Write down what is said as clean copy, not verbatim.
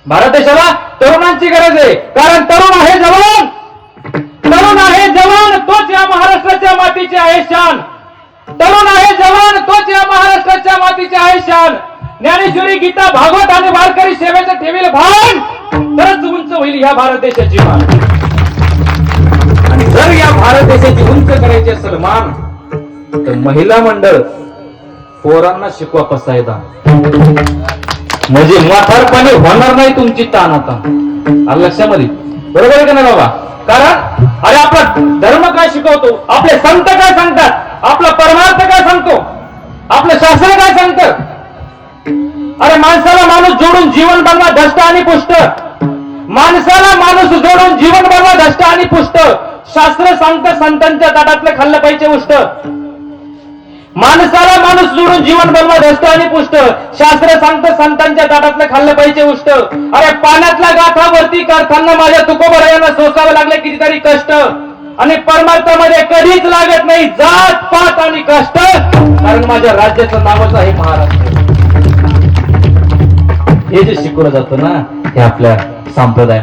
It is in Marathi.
भारत देशाला तरुणांची गरज आहे, कारण तरुण आहे जवान, तरुण आहे जवान, तोच या महाराष्ट्राच्या मातीची आहे शान. तरुण आहे जवान, तोच या महाराष्ट्राच्या मातीची आहे शान. ज्ञानेश्वरी, गीता, भागवत आणि वारकरी सेवेचं ठेवील भान, तरच उंच होईल या भारत देशाची मान. आणि जर या भारत देशाची उंच करायची असेल मान, तर महिला मंडळ पोरांना शिकवा कसायदा, म्हणजे म्हातारपणे होणार नाही तुमची ताण. आता लक्षामध्ये बरोबर आहे का नाही बाबा? कारण अरे आपला धर्म काय शिकवतो, आपले संत काय सांगतात, आपला परमार्थ काय सांगतो, आपलं शास्त्र काय सांगतं. अरे माणसाला माणूस जोडून जीवन बनवा धष्ट आणि पुष्ट, माणसाला माणूस जोडून जीवन बनवा धष्ट आणि पुष्ट. शास्त्र सांगतं संतांच्या ताटातलं खाल्लं पाहिजे उष्ट. माणसाला माणूस जोडून जीवन बनवा धष्ट आणि पुष्ट, शास्त्र सांगतं संतांच्या ताटातलं खाल्लं पाहिजे उष्ट. अरे पाण्यातल्या गाठावरती करताना माझ्या तुकोबरायांना सोसावे लागले कितीतरी कष्ट, आणि परमार्थामध्ये कधीच लागत नाही जात पात आणि कष्ट, कारण माझ्या राज्याचं नावच आहे महाराष्ट्र. हे जे शिकवलं जातं ना, हे आपल्या संप्रदायामध्ये